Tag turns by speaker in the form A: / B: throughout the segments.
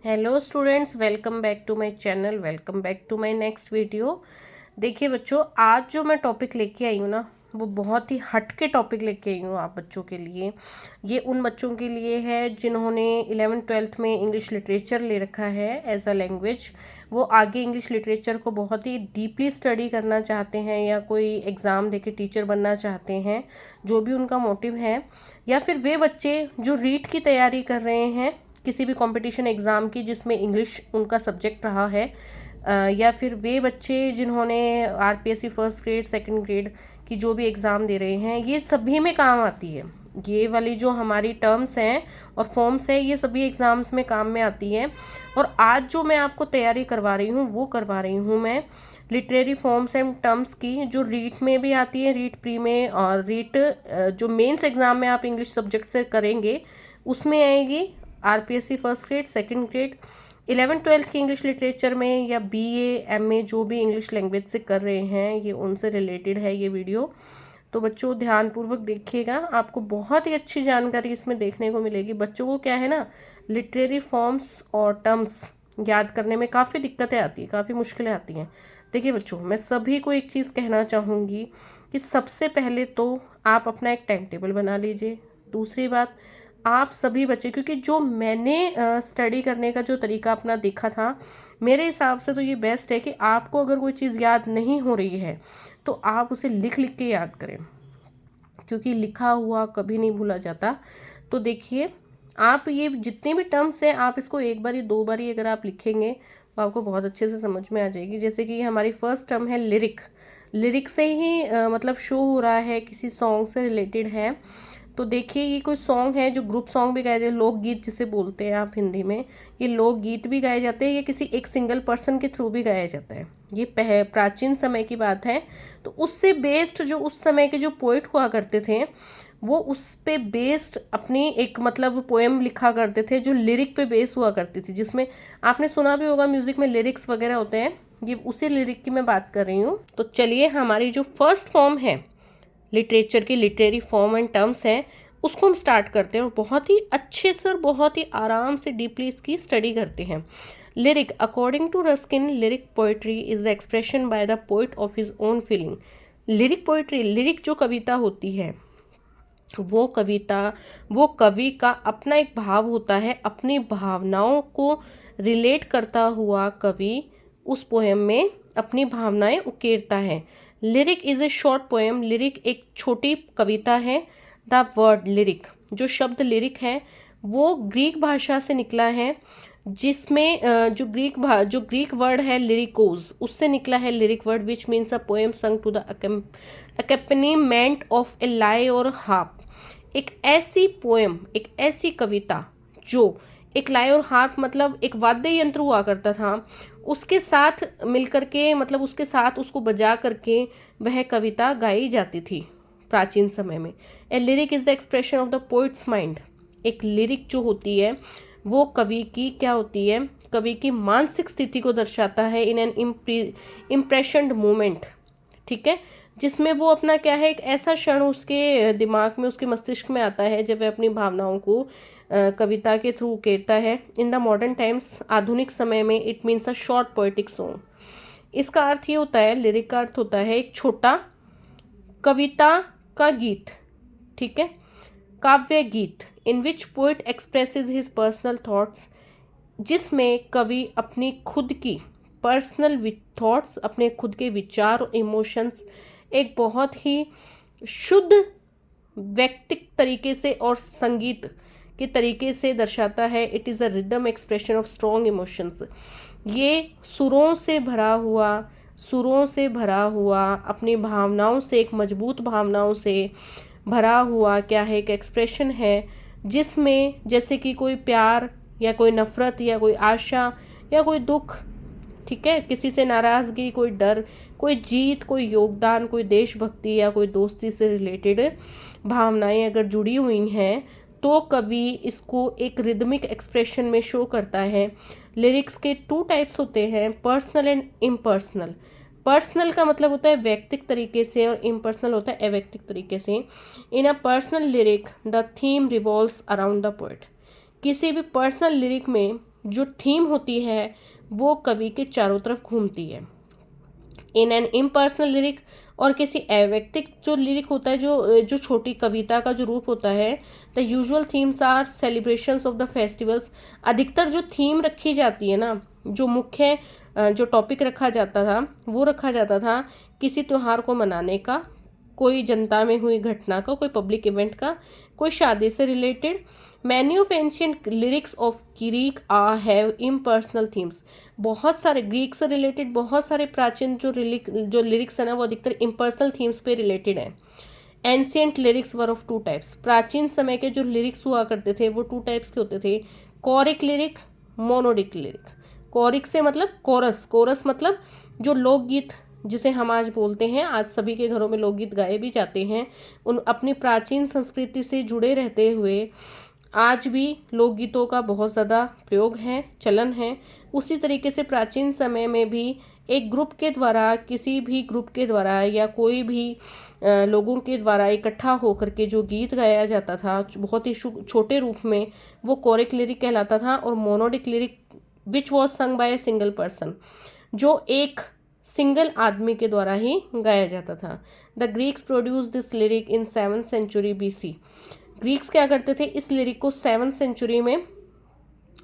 A: Hello students, welcome back to my channel. Welcome back to my next video. देखिए बच्चों, आज जो मैं टॉपिक लेके आई हूँ ना, वो बहुत ही हटके टॉपिक लेके आई हूँ आप बच्चों के लिए। ये उन बच्चों के लिए है जिन्होंने 11th-12th में इंग्लिश लिटरेचर ले रखा है एज अ लैंग्वेज। वो आगे इंग्लिश लिटरेचर को बहुत ही डीपली स्टडी करना चाहते हैं या कोई एग्ज़ाम देके टीचर बनना चाहते हैं, जो भी उनका मोटिव है। या फिर वे बच्चे जो रीट की तैयारी कर रहे हैं किसी भी कंपटीशन एग्ज़ाम की जिसमें इंग्लिश उनका सब्जेक्ट रहा है, या फिर वे बच्चे जिन्होंने RPSC first grade second grade की जो भी एग्ज़ाम दे रहे हैं, ये सभी में काम आती है। ये वाली जो हमारी टर्म्स हैं और फॉर्म्स है, ये सभी एग्ज़ाम्स में काम में आती है। और आज जो मैं आपको तैयारी करवा रही हूँ वो करवा रही हूँ मैं लिटरेरी फॉर्म्स एंड टर्म्स की, जो रीट में भी आती है, रीट प्री में, और रीट जो मेंस एग्ज़ाम में आप इंग्लिश सब्जेक्ट से करेंगे उसमें आएगी। RPSC first grade second grade 11th-12th की इंग्लिश लिटरेचर में या बीए एमए जो भी इंग्लिश लैंग्वेज से कर रहे हैं, ये उनसे रिलेटेड है ये वीडियो। तो बच्चों ध्यानपूर्वक देखिएगा, आपको बहुत ही अच्छी जानकारी इसमें देखने को मिलेगी। बच्चों को क्या है ना, लिटरेरी फॉर्म्स और टर्म्स याद करने में काफ़ी दिक्कतें आती हैं, काफ़ी मुश्किलें आती हैं। देखिए बच्चों, मैं सभी को एक चीज़ कहना चाहूँगी कि सबसे पहले तो आप अपना एक टाइम टेबल बना लीजिए। दूसरी बात, आप सभी बच्चे, क्योंकि जो मैंने स्टडी करने का जो तरीका अपना देखा था, मेरे हिसाब से तो ये बेस्ट है कि आपको अगर कोई चीज़ याद नहीं हो रही है तो आप उसे लिख लिख के याद करें, क्योंकि लिखा हुआ कभी नहीं भूला जाता। तो देखिए, आप ये जितने भी टर्म्स हैं, आप इसको एक बारी दो बारी अगर आप लिखेंगे तो आपको बहुत अच्छे से समझ में आ जाएगी। जैसे कि हमारी फर्स्ट टर्म है लिरिक। लिरिक से ही मतलब शो हो रहा है किसी सॉन्ग से रिलेटेड है। तो देखिए, ये कोई सॉन्ग है जो ग्रुप सॉन्ग भी गाए जाते हैं, लोकगीत जिसे बोलते हैं आप हिंदी में। ये लोकगीत भी गाए जाते हैं, ये किसी एक सिंगल पर्सन के थ्रू भी गाया जाता है। ये प्राचीन समय की बात है। तो उससे बेस्ड जो उस समय के जो पोइट हुआ करते थे, वो उस पे बेस्ड अपनी एक मतलब पोएम लिखा करते थे, जो लिरिक पे बेस हुआ करती थी, जिसमें आपने सुना भी होगा म्यूजिक में लिरिक्स वगैरह होते हैं। ये उसी लिरिक की मैं बात कर रही हूँ। तो चलिए, हमारी जो फर्स्ट फॉर्म है लिटरेचर की, लिटरेरी फॉर्म एंड टर्म्स है, उसको हम स्टार्ट करते हैं और बहुत ही अच्छे से और बहुत ही आराम से डीपली इसकी स्टडी करते हैं। Lyric, according to Ruskin, lyric poetry is the expression by the poet of his own feeling. Lyric poetry, lyric जो कविता होती है, वो कविता, वो कवि का अपना एक भाव होता है, अपनी भावनाओं को रिलेट करता हुआ कवि उस पोएम में अपनी भावनाएं उकेरता है। Lyric is a short poem. Lyric एक छोटी कविता है। द वर्ड लिरिक, जो शब्द लिरिक है, वो ग्रीक भाषा से निकला है, जिसमें जो ग्रीक वर्ड है लिरिकोज, उससे निकला है lyric word, which means a poem संग टू द अकम्पनीमेंट ऑफ ए लाय और हार्प। एक ऐसी पोएम, एक ऐसी कविता जो एक लाय और हार्प मतलब एक वाद्य यंत्र हुआ करता था, उसके साथ मिलकर के, मतलब उसके साथ उसको बजा करके वह कविता गाई जाती थी प्राचीन समय में। A lyric is the expression of the poet's mind. एक लिरिक जो होती है वो कवि की क्या होती है, कवि की मानसिक स्थिति को दर्शाता है, इन एन इम्प्रेशन्ड मोमेंट, ठीक है, जिसमें वो अपना क्या है, एक ऐसा क्षण उसके दिमाग में, उसके मस्तिष्क में आता है जब वह अपनी भावनाओं को कविता के थ्रू उकेरता है। इन द मॉडर्न टाइम्स, आधुनिक समय में, it means a short poetic song. इसका अर्थ ये होता है, लिरिक का अर्थ होता है एक छोटा कविता का गीत, ठीक है, काव्य गीत, in which poet expresses his personal thoughts, जिसमें कवि अपनी खुद की पर्सनल थॉट्स, अपने खुद के विचार और इमोशंस एक बहुत ही शुद्ध व्यक्तिक तरीके से और संगीत के तरीके से दर्शाता है। It is a rhythm expression of strong emotions. ये सुरों से भरा हुआ, सुरों से भरा हुआ, अपनी भावनाओं से, एक मजबूत भावनाओं से भरा हुआ क्या है, एक एक्सप्रेशन है, जिसमें जैसे कि कोई प्यार या कोई नफ़रत या कोई आशा या कोई दुख, ठीक है, किसी से नाराज़गी, कोई डर, कोई जीत, कोई योगदान, कोई देशभक्ति या कोई दोस्ती से रिलेटेड भावनाएं अगर जुड़ी हुई हैं, तो कवि इसको एक रिदमिक एक्सप्रेशन में शो करता है। लिरिक्स के टू टाइप्स होते हैं, पर्सनल एंड इम्पर्सनल। पर्सनल का मतलब होता है व्यक्तिक तरीके से और इम्पर्सनल होता है अवैयक्तिक तरीके से। In a personal lyric the theme revolves around the poet. किसी भी पर्सनल लिरिक में जो थीम होती है वो कवि के चारों तरफ घूमती है। इन एन इम्पर्सनल लिरिक, और किसी अवैयक्तिक जो लिरिक होता है, जो छोटी कविता का जो रूप होता है, the usual themes are celebrations of the festivals. अधिकतर जो थीम रखी जाती है ना, जो मुख्य जो टॉपिक रखा जाता था वो रखा जाता था किसी त्यौहार को मनाने का, कोई जनता में हुई घटना का, कोई पब्लिक इवेंट का, कोई शादी से related. Many of ancient lyrics of Greek have impersonal themes. बहुत सारे ग्रीक से रिलेटेड बहुत सारे प्राचीन जो लिरिक्स है ना, वो अधिकतर इम्पर्सनल थीम्स पे रिलेटेड है। Ancient lyrics were of two types. प्राचीन समय के जो लिरिक्स हुआ करते थे वो टू टाइप्स के होते थे, कॉरिक लिरिक, मोनोडिक लिरिक। कॉरिक से मतलब कोरस, कोरस मतलब जो लोकगीत जिसे हम आज बोलते हैं, आज सभी के घरों में लोकगीत गाए भी जाते हैं, उन अपनी प्राचीन संस्कृति से जुड़े रहते हुए आज भी लोकगीतों का बहुत ज़्यादा प्रयोग है, चलन है। उसी तरीके से प्राचीन समय में भी एक ग्रुप के द्वारा, किसी भी ग्रुप के द्वारा या कोई भी लोगों के द्वारा इकट्ठा होकर के जो गीत गाया जाता था बहुत ही छोटे रूप में, वो कोरिक लिरिक कहलाता था। और monodic lyric which was sung by a single person, जो एक सिंगल आदमी के द्वारा ही गाया जाता था। The Greeks produce this lyric in 7th century BC। Greeks क्या करते थे, इस लिरिक को 7th सेंचुरी में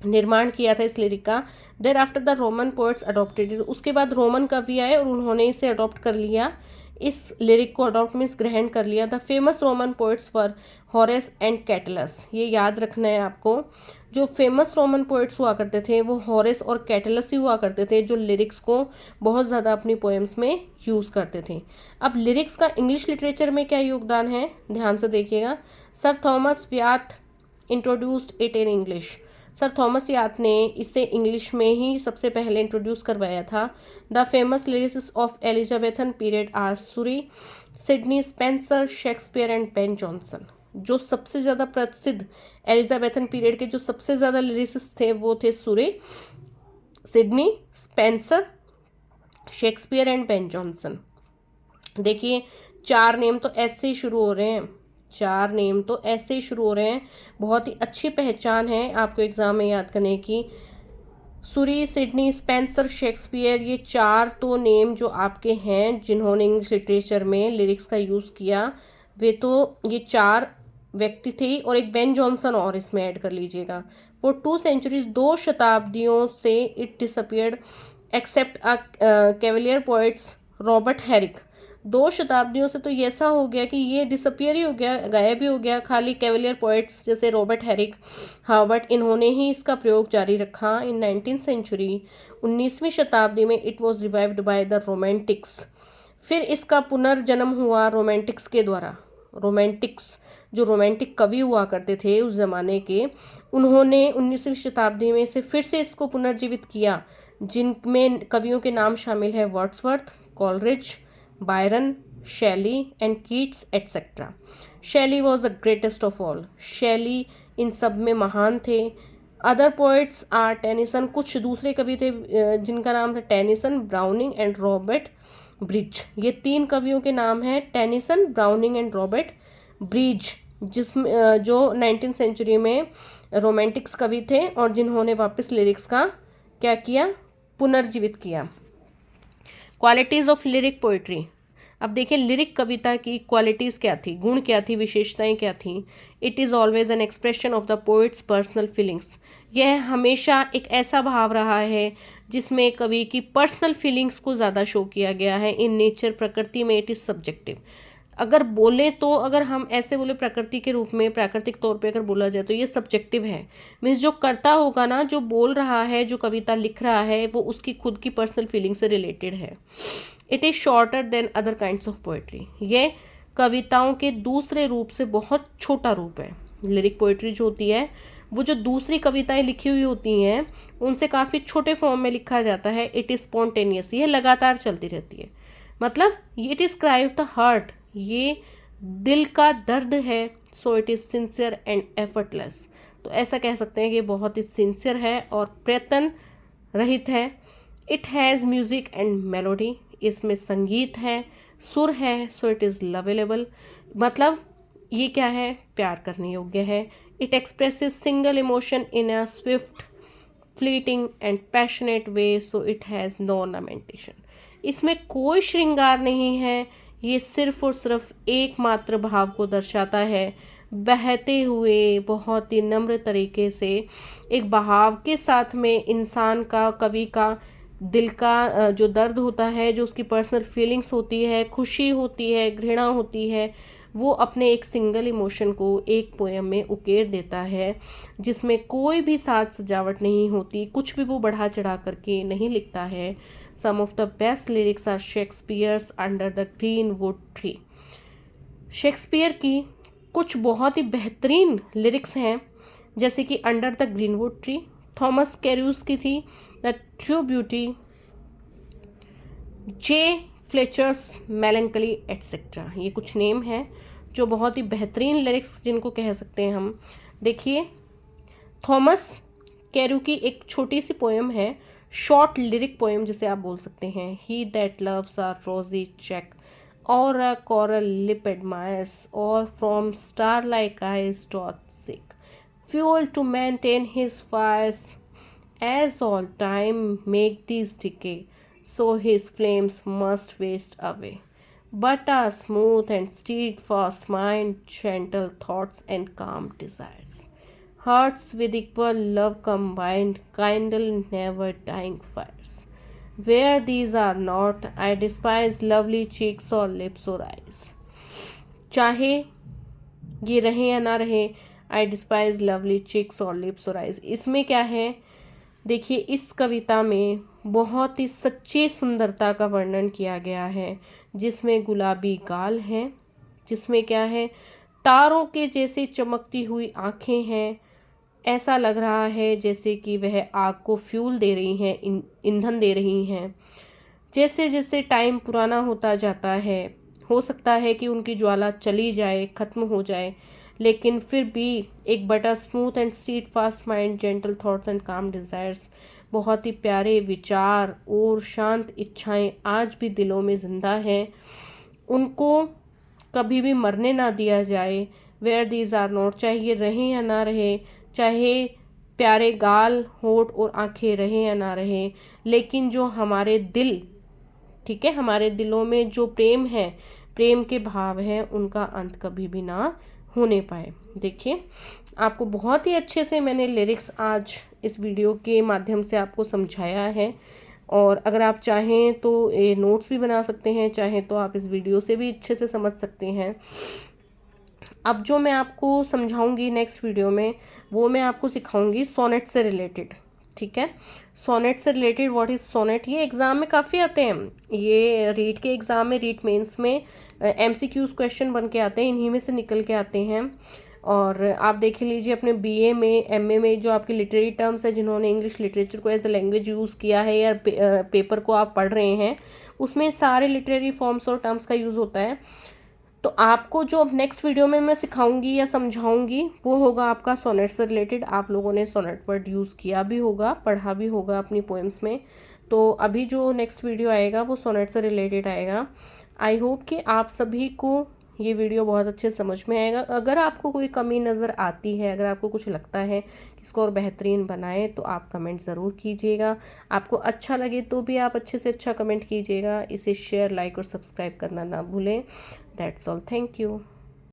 A: निर्माण किया था इस लिरिक का। There after the Roman poets adopted it. उसके बाद रोमन कवि आए और उन्होंने इसे अडॉप्ट कर लिया, इस लिरिक को अडॉप्ट मीन्स ग्रहण कर लिया। The famous Roman poets were Horace and Catullus. ये याद रखना है आपको, जो फेमस रोमन पोएट्स हुआ करते थे वो हॉरेस और कैटलस ही हुआ करते थे, जो लिरिक्स को बहुत ज़्यादा अपनी पोएम्स में यूज़ करते थे। अब लिरिक्स का इंग्लिश लिटरेचर में क्या योगदान है, ध्यान से देखिएगा। Sir Thomas Wyatt introduced it in English. Sir Thomas Wyatt ने इसे इंग्लिश में ही सबसे पहले इंट्रोड्यूस करवाया था। The famous lyricist of Elizabethan period are Surrey, Sidney Spenser, Shakespeare and Ben Jonson. जो सबसे ज़्यादा प्रसिद्ध एलिजाबेथन पीरियड के जो सबसे ज़्यादा लिरिसिस्ट थे वो थे Suri, Sidney, Spenser, Shakespeare and Ben Johnson. देखिए 4 नेम तो ऐसे ही शुरू हो रहे हैं, 4 नेम तो ऐसे ही शुरू हो रहे हैं। बहुत ही अच्छी पहचान है आपको एग्ज़ाम में याद करने की। सूरी, सिडनी, स्पेंसर, शेक्सपियर, ये 4 तो नेम जो आपके हैं जिन्होंने इंग्लिश लिटरेचर में लिरिक्स का यूज़ किया, वे तो ये 4 व्यक्ति थे। और एक बेन जॉनसन और इसमें ऐड कर लीजिएगा। फॉर 2 सेंचुरीज, 2 शताब्दियों से it disappeared except cavalier poets Robert Herrick. 2 शताब्दियों से तो ये ऐसा हो गया कि ये डिसअपियर ही हो गया, गायब ही हो गया। खाली कैवलियर पोइट्स जैसे रॉबर्ट हैरिक, हार्वर्ट, इन्होंने ही इसका प्रयोग जारी रखा। इन 19th सेंचुरी, 19वीं शताब्दी में it was revived by the Romantics. फिर इसका पुनर्जन्म हुआ रोमांटिक्स के द्वारा। रोमांटिक्स जो रोमांटिक कवि हुआ करते थे उस ज़माने के, उन्होंने 19वीं शताब्दी में इसे फिर से इसको पुनर्जीवित किया, जिनमें कवियों के नाम शामिल है Wordsworth, Coleridge, Byron, Shelley and Keats etcetera. Shelley was the greatest of all. Shelley इन सब में महान थे। Other poets are Tennyson. कुछ दूसरे कवि थे जिनका नाम था Tennyson, Browning and Robert Bridges. ये 3 कवियों के नाम हैं, Tennyson, Browning and Robert Bridges, जिसमें जो 19th सेंचुरी में रोमांटिक्स कवि थे और जिन्होंने वापस लिरिक्स का क्या किया, पुनर्जीवित किया। Qualities of lyric poetry. अब देखिए लिरिक कविता की क्वालिटीज़ क्या थी, गुण क्या थी, विशेषताएं क्या थी। It is always an expression of the poets personal feelings. यह हमेशा एक ऐसा भाव रहा है जिसमें कवि की पर्सनल फीलिंग्स को ज़्यादा शो किया गया है। इन नेचर, प्रकृति में, इट इज़ सब्जेक्टिव। अगर बोले तो, अगर हम ऐसे बोले प्रकृति के रूप में, प्राकृतिक तौर पे अगर बोला जाए तो ये सब्जेक्टिव है। मीन्स जो करता होगा ना, जो बोल रहा है, जो कविता लिख रहा है, वो उसकी खुद की पर्सनल फीलिंग से रिलेटेड है। It is shorter than other kinds of poetry. ये कविताओं के दूसरे रूप से बहुत छोटा रूप है। लिरिक पोएट्री जो होती है वो जो दूसरी कविताएं लिखी हुई होती हैं उनसे काफ़ी छोटे फॉर्म में लिखा जाता है। इट इज़ स्पॉन्टेनियस, ये लगातार चलती रहती है। मतलब it is cry of the heart, ये दिल का दर्द है। So it is sincere and effortless. तो ऐसा कह सकते हैं कि बहुत ही सिंसियर है और प्रयत्न रहित है। It has music and melody. इसमें संगीत है, सुर है। सो इट इज़ लवेलेबल, मतलब ये क्या है, प्यार करने योग्य है। It expresses single emotion in a swift fleeting and passionate way, so it has no ornamentation. इसमें कोई श्रृंगार नहीं है, ये सिर्फ और सिर्फ एकमात्र भाव को दर्शाता है, बहते हुए बहुत ही नम्र तरीके से एक बहाव के साथ में इंसान का, कवि का दिल का जो दर्द होता है, जो उसकी पर्सनल फीलिंग्स होती है, खुशी होती है, घृणा होती है, वो अपने एक सिंगल इमोशन को एक पोएम में उकेर देता है, जिसमें कोई भी साज सजावट नहीं होती, कुछ भी वो बढ़ा चढ़ा करके नहीं लिखता है। Some of the best lyrics are Shakespeare's under the greenwood tree. Shakespeare की कुछ बहुत ही बेहतरीन लिरिक्स हैं, जैसे कि under the greenwood tree. Thomas Carew's की थी the true beauty, J Fletcher's melancholy etcetera. ये कुछ नेम हैं जो बहुत ही बेहतरीन लिरिक्स जिनको कह सकते हैं हम। देखिए, थॉमस कैरू की एक छोटी सी पोएम है, शॉर्ट लिरिक पोएम जिसे आप बोल सकते हैं। He that loves are rosy cheek or a coral lip admires or from star like eyes doth seek fuel to maintain his fires as all time make these decay, so his flames must waste away. But a smooth and steadfast mind, gentle thoughts and calm desires, hearts with equal love combined, kindle never dying fires. Where these are not, I despise lovely cheeks or lips or eyes. चाहे ये रहे या ना रहे, I despise lovely cheeks or lips or eyes। इसमें क्या है, देखिए, इस कविता में बहुत ही सच्ची सुंदरता का वर्णन किया गया है, जिसमें गुलाबी गाल हैं, जिसमें क्या है, तारों के जैसे चमकती हुई आँखें हैं। ऐसा लग रहा है जैसे कि वह आग को फ्यूल दे रही हैं, ईंधन दे रही हैं। जैसे जैसे टाइम पुराना होता जाता है, हो सकता है कि उनकी ज्वाला चली जाए, ख़त्म हो जाए, लेकिन फिर भी एक बटा smooth and street fast mind, gentle thoughts and काम डिज़ायर्स, बहुत ही प्यारे विचार और शांत इच्छाएं आज भी दिलों में ज़िंदा हैं, उनको कभी भी मरने ना दिया जाए। वेयर दीज आर नॉट, चाहे ये रहें या ना रहे, चाहे प्यारे गाल, होठ और आंखें रहें या ना रहें, लेकिन जो हमारे दिल, ठीक है, हमारे दिलों में जो प्रेम है, प्रेम के भाव हैं, उनका अंत कभी भी ना होने पाए। देखिए, आपको बहुत ही अच्छे से मैंने लिरिक्स आज इस वीडियो के माध्यम से आपको समझाया है, और अगर आप चाहें तो ये नोट्स भी बना सकते हैं, चाहें तो आप इस वीडियो से भी अच्छे से समझ सकते हैं। अब जो मैं आपको समझाऊंगी नेक्स्ट वीडियो में, वो मैं आपको सिखाऊंगी सोनेट से रिलेटेड, ठीक है। सोनेट से रिलेटेड, व्हाट इज़ सोनेट, ये एग्ज़ाम में काफ़ी आते हैं, ये रीट के एग्ज़ाम में, रीट मेंस में MCQs क्वेश्चन बन के आते हैं, इन्हीं में से निकल के आते हैं। और आप देख लीजिए अपने BA में, MA में जो आपके लिटरेरी टर्म्स है, जिन्होंने इंग्लिश लिटरेचर को एज ए लैंग्वेज यूज़ किया है या पेपर को आप पढ़ रहे हैं, उसमें सारे लिटरेरी फॉर्म्स और टर्म्स का यूज़ होता है। तो आपको जो अब नेक्स्ट वीडियो में मैं सिखाऊंगी या समझाऊंगी, वो होगा आपका सोनेट से रिलेटेड। आप लोगों ने सोनेट वर्ड यूज़ किया भी होगा, पढ़ा भी होगा अपनी पोएम्स में। तो अभी जो नेक्स्ट वीडियो आएगा वो सोनेट से रिलेटेड आएगा। आई होप कि आप सभी को ये वीडियो बहुत अच्छे समझ में आएगा। अगर आपको कोई कमी नज़र आती है, अगर आपको कुछ लगता है कि इसको और बेहतरीन बनाएं, तो आप कमेंट ज़रूर कीजिएगा। आपको अच्छा लगे तो भी आप अच्छे से अच्छा कमेंट कीजिएगा। इसे शेयर, लाइक और सब्सक्राइब करना ना भूलें। That's all, thank you.